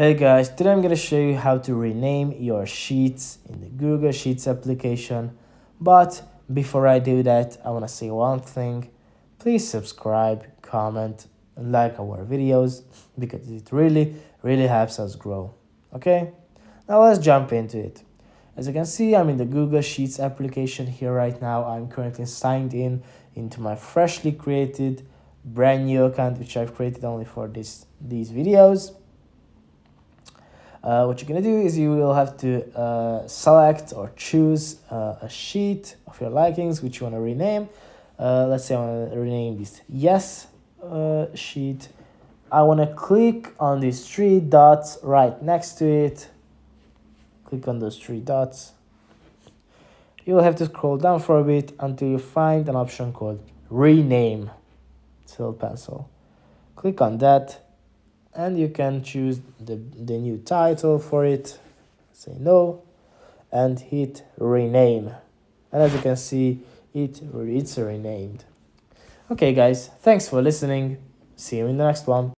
Hey guys, today I'm going to show you how to rename your sheets in the Google Sheets application. But before I do that, I want to say one thing. Please subscribe, comment, and like our videos because it really helps us grow. Okay? Now let's jump into it. As you can see, I'm in the Google Sheets application here right now. I'm currently signed in into my freshly created brand new account, which I've created only for these videos. What you're gonna do is you will have to select or choose a sheet of your likings which you want to rename. Let's say I want to rename this yes sheet. I want to click on these three dots right next to it. Click on those three dots. You will have to scroll down for a bit until you find an option called rename. Silver pencil. Click on that. And you can choose the new title for it, say no, and hit rename. And as you can see, it's renamed. Okay guys, thanks for listening. See you in the next one.